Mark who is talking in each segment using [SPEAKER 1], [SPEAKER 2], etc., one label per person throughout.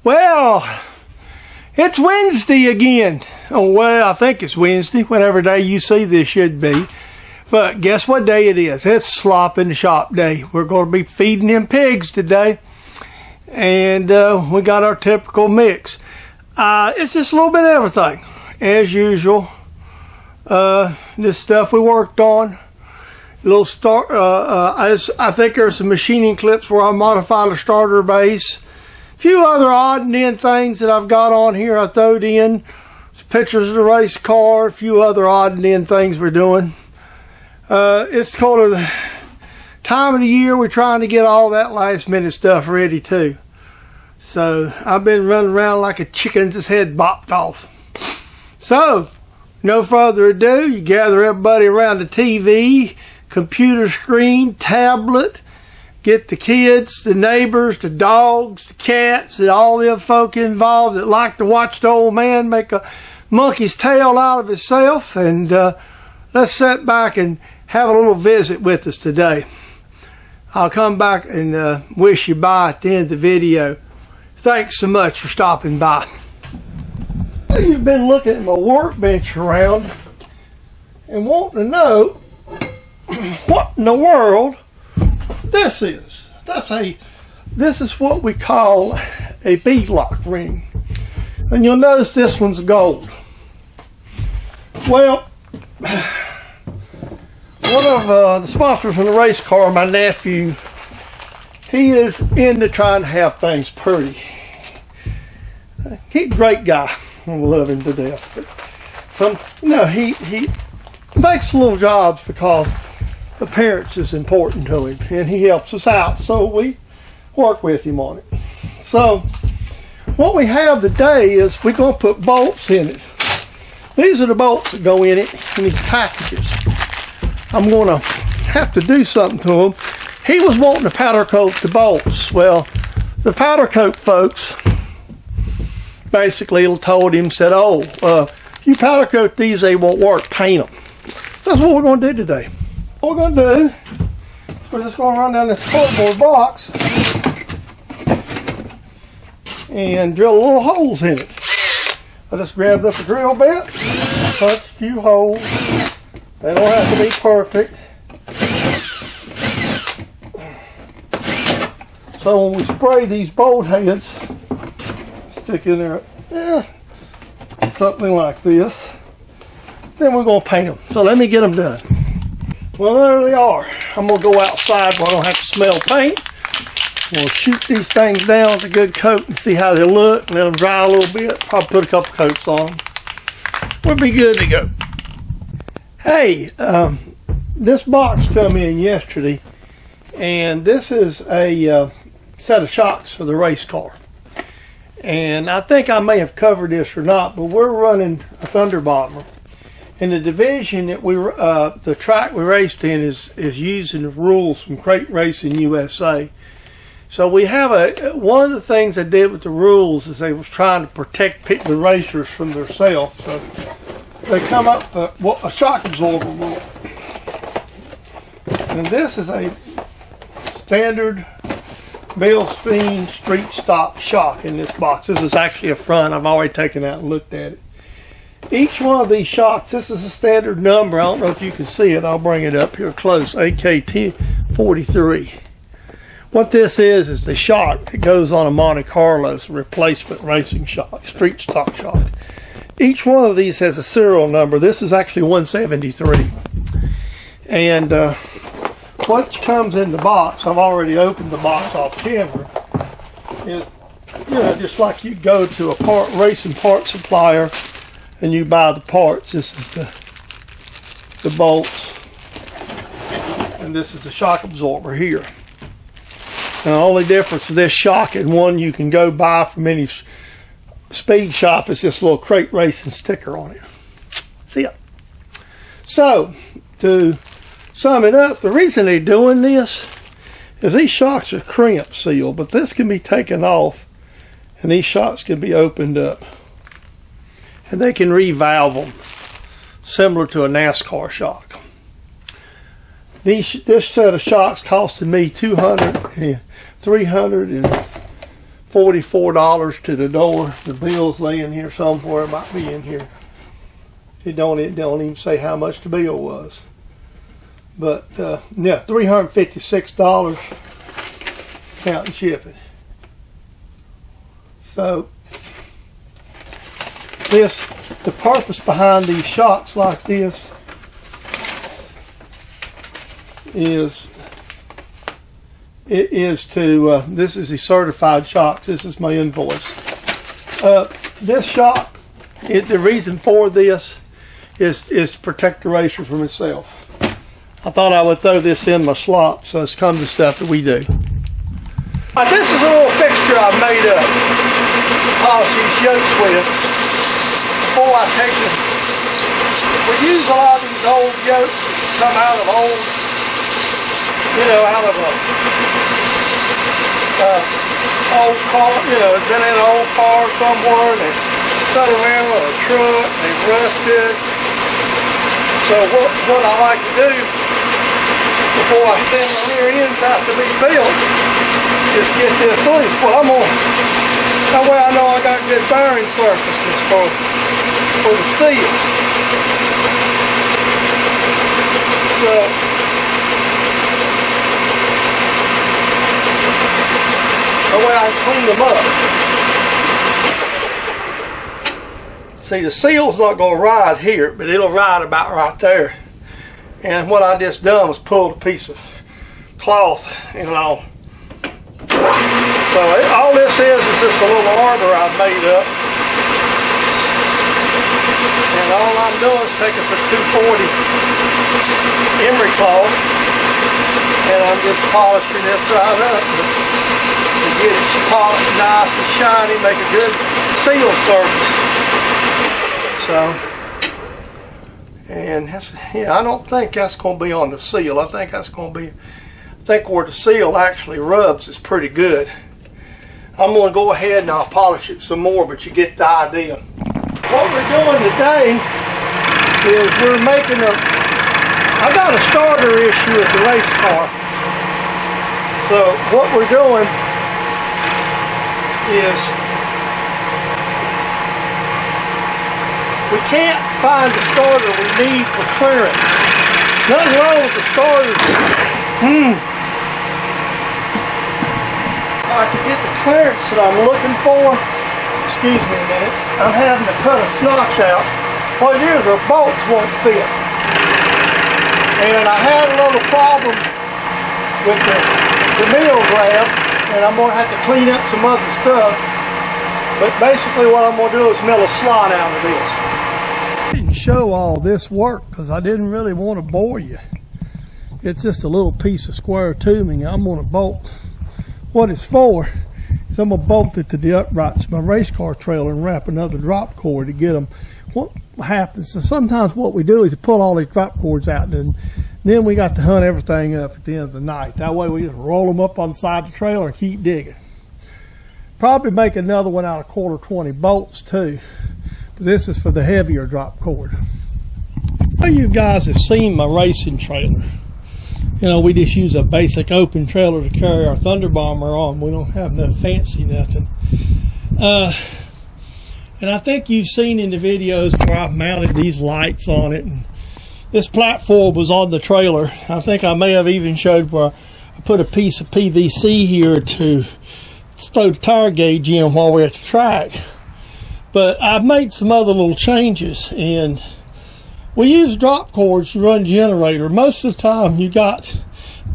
[SPEAKER 1] Well, it's Wednesday again. Oh, well, I think it's Wednesday. Whatever day you see this should be. But guess what day it is? It's Slop in the Shop day. We're going to be feeding them pigs today. And we got our typical mix. It's just a little bit of everything. As usual. This stuff we worked on. Little start. I think there's some machining clips where I modified a starter base. A few other odd and end things that I've got on here I throwed in. Some pictures of the race car. A few other odd and end things we're doing. It's kind of the time of the year we're trying to get all that last minute stuff ready too. So I've been running around like a chicken just head bopped off. So no further ado, you gather everybody around the TV, computer screen, tablet, get the kids, the neighbors, the dogs, the cats, and all them folk involved that like to watch the old man make a monkey's tail out of himself, and let's sit back and have a little visit with us today. I'll come back and wish you bye at the end of the video. Thanks so much for stopping by. You've been looking at my workbench around and wanting to know what in the world this is. This is what we call a beadlock ring. And you'll notice this one's gold. Well, one of the sponsors from the race car, my nephew, he is into trying to have things pretty. He's a great guy. I love him to death. But he makes little jobs because appearance is important to him, and he helps us out. So we work with him on it. So what we have today is we're going to put bolts in it. These are the bolts that go in it in these packages. I'm going to have to do something to them. He was wanting to powder coat the bolts. Well, the powder coat folks basically told him, said, if you powder coat these, they won't work, paint them. So that's what we're going to do today. What we're going to do, we're just going to run down this cardboard box and drill little holes in it. I just grabbed up a drill bit, punch a few holes. They don't have to be perfect. So when we spray these bolt heads, stick in there, something like this, then we're going to paint them. So let me get them done. Well, there they are. I'm going to go outside where I don't have to smell paint. We'll shoot these things down with a good coat and see how they look, and let them dry a little bit. Probably put a couple coats on them. We'll be good to go. Hey, this box come in yesterday, and this is a set of shocks for the race car. And I think I may have covered this or not, but we're running a Thunder Bomber. And the division that the track we raced in is using the rules from Crate Racing USA. So we have one of the things they did with the rules is they was trying to protect the racers from themselves. So they come up with a shock absorber rule. And this is a standard Bilstein street stock shock in this box. This is actually a front. I've already taken out and looked at it. Each one of these shocks, this is a standard number. I don't know if you can see it. I'll bring it up here close. AKT 43. What this is the shock that goes on a Monte Carlo replacement racing shock, street stock shock. Each one of these has a serial number. This is actually 173. And what comes in the box, I've already opened the box off camera, is, just like you go to a racing part supplier and you buy the parts. This is the bolts, and this is the shock absorber here. Now, the only difference with this shock and one you can go buy from any speed shop is this little Crate Racing sticker on it. See ya. So, to sum it up, the reason they're doing this is these shocks are crimp sealed, but this can be taken off and these shocks can be opened up. And they can revalve them, similar to a NASCAR shock. This set of shocks costed me $300 and $44 to the door. The bill's laying here somewhere. It might be in here. It don't even say how much the bill was. But yeah, $356 counting shipping. So the purpose behind these shocks like this is this is the certified shocks. This is my invoice. This shock, the reason for this is to protect the racer from itself. I thought I would throw this in my slop, so it's come to stuff that we do. This is a little fixture I made up to polish these yokes with before I take them. We use a lot of these old yokes that come out of old, out of a old car, it's been in an old car somewhere, and they set around with a truck, and they rusted. So what I like to do before I send my rear ends out to be built is get this loose. Well, that way I know I got good bearing surfaces for the seals. So that way I can clean them up. See, the seal's not going to ride here, but it'll ride about right there. And what I just done was pulled a piece of cloth and all. So all this is just a little arbor I've made up. And all I'm doing is taking the 240 emery cloth and I'm just polishing this right up to get it polished nice and shiny, make a good seal surface. So, and I don't think that's going to be on the seal. I think that's going to be, where the seal actually rubs is pretty good. I'm going to go ahead and I'll polish it some more, but you get the idea. What we're doing today is we're making I got a starter issue with the race car. So what we're doing is we can't find the starter we need for clearance. Nothing wrong with the starter. To get the clearance that I'm looking for, excuse me a minute, I'm having to cut a notch out. What it is, our bolts won't fit. And I had a little problem with the mill grab, and I'm going to have to clean up some other stuff. But basically what I'm going to do is mill a slot out of this. I didn't show all this work because I didn't really want to bore you. It's just a little piece of square tubing I'm going to bolt. What it's for is I'm going to bolt it to the uprights of my race car trailer and wrap another drop cord to get them. What happens is sometimes what we do is pull all these drop cords out, and then we got to hunt everything up at the end of the night. That way we just roll them up on the side of the trailer and keep digging. Probably make another one out of 1/4 bolts too. But this is for the heavier drop cord. Well, you guys have seen my racing trailer. We just use a basic open trailer to carry our Thunder Bomber on. We don't have no fancy nothing. And I think you've seen in the videos where I've mounted these lights on it. And this platform was on the trailer. I think I may have even showed where I put a piece of PVC here to throw the tire gauge in while we're at the track. But I've made some other little changes, and we use drop cords to run generator. Most of the time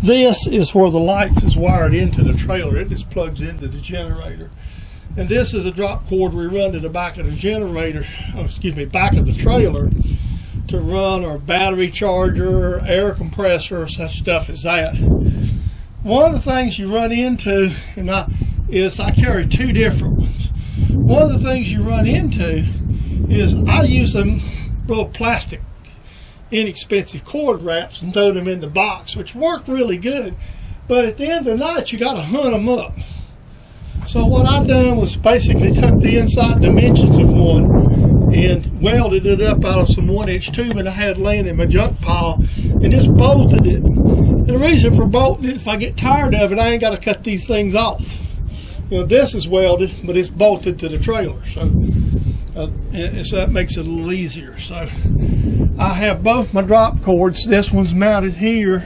[SPEAKER 1] this is where the lights is wired into the trailer. It just plugs into the generator. And this is a drop cord we run to the back of the generator, back of the trailer to run our battery charger, air compressor, such stuff as that. One of the things you run into, is I carry two different ones. One of the things you run into is I use them little plastic inexpensive cord wraps and throw them in the box, which work really good, but at the end of the night you got to hunt them up. So what I done was basically took the inside dimensions of one and welded it up out of some 1-inch tubing I had laying in my junk pile and just bolted it. And the reason for bolting it, if I get tired of it, I ain't got to cut these things off. This is welded, but it's bolted to the trailer, so that makes it a little easier. So I have both my drop cords. This one's mounted here,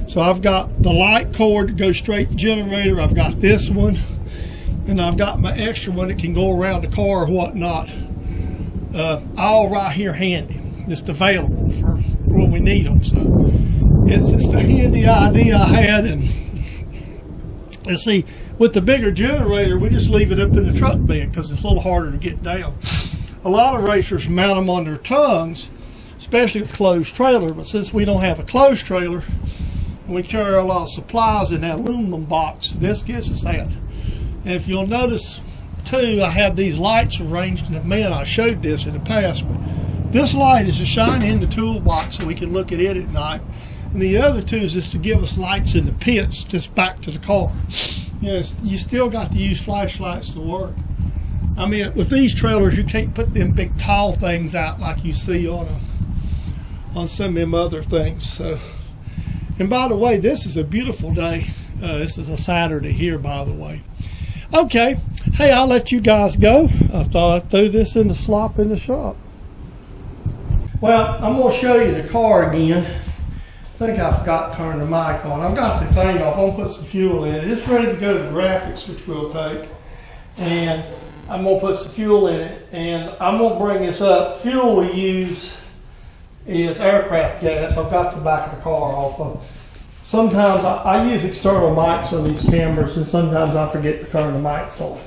[SPEAKER 1] so I've got the light cord that goes straight to the generator. I've got this one, and I've got my extra one that can go around the car or whatnot, all right here handy, just available for when we need them. So it's just a handy idea I had. And let's see, with the bigger generator, we just leave it up in the truck bed because it's a little harder to get down. A lot of racers mount them on their tongues, especially with closed trailer, but since we don't have a closed trailer, we carry a lot of supplies in that aluminum box. This gives us that. And if you'll notice too, I have these lights arranged in the middle. I showed this in the past, but this light is to shine in the toolbox so we can look at it at night. And the other two is just to give us lights in the pits just back to the car. You still got to use flashlights to work. I mean, with these trailers, you can't put them big tall things out like you see on some of them other things. So, and by the way, this is a beautiful day. This is a Saturday here, by the way. Okay, hey, I'll let you guys go. I thought I'd throw this in the slop in the shop. Well, I'm going to show you the car again. I think I forgot to turn the mic on. I've got the thing off. I'm going to put some fuel in it. It's ready to go to the graphics, which we'll take. And I'm going to put some fuel in it. And I'm going to bring this up. Fuel we use is aircraft gas. I've got the back of the car off of. Sometimes I use external mics on these cameras, and sometimes I forget to turn the mics off.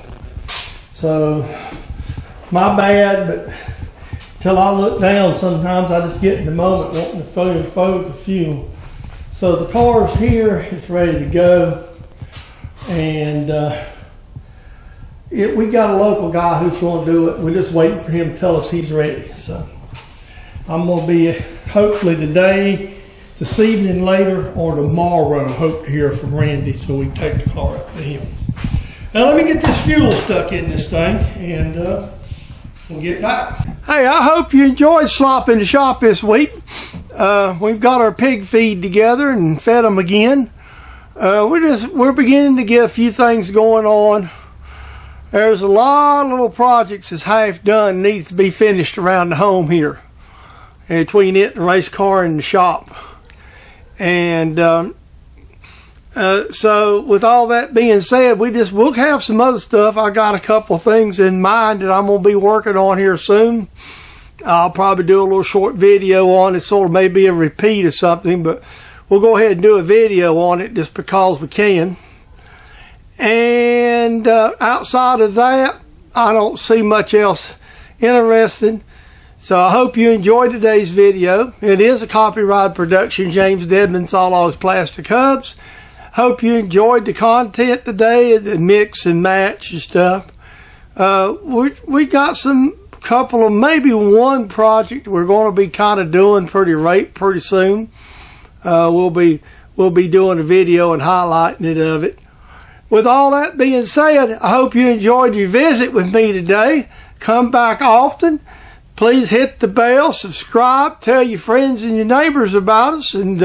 [SPEAKER 1] So, my bad, but till I look down, sometimes I just get in the moment wanting to fold the fuel. So the car's here, it's ready to go. And we got a local guy who's going to do it. We're just waiting for him to tell us he's ready. So I'm going to be, hopefully today, this evening later, or tomorrow, hope to hear from Randy so we can take the car up to him. Now let me get this fuel stuck in this thing, and we'll get back. Hey, I hope you enjoyed Slop in the Shop this week. We've got our pig feed together and fed them again. We're beginning to get a few things going on. There's a lot of little projects that's half done, needs to be finished around the home here, between it and the race car and the shop. And so with all that being said, we'll have some other stuff. I got a couple of things in mind that I'm going to be working on here soon. I'll probably do a little short video on it, sort of maybe a repeat or something, but we'll go ahead and do a video on it just because we can. And outside of that, I don't see much else interesting. So I hope you enjoyed today's video. It is a copyright production, James Dedman, Sawlogs Plastic Hubs. Hope you enjoyed the content today, the mix and match and stuff. We got some couple of, maybe one project we're going to be kind of doing pretty soon. We'll be doing a video and highlighting it of it. With all that being said, I hope you enjoyed your visit with me today. Come back often. Please hit the bell, subscribe, tell your friends and your neighbors about us, and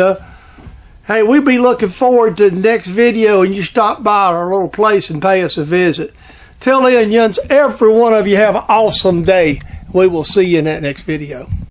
[SPEAKER 1] hey, we'll be looking forward to the next video and you stop by our little place and pay us a visit. Till then, every one of you have an awesome day. We will see you in that next video.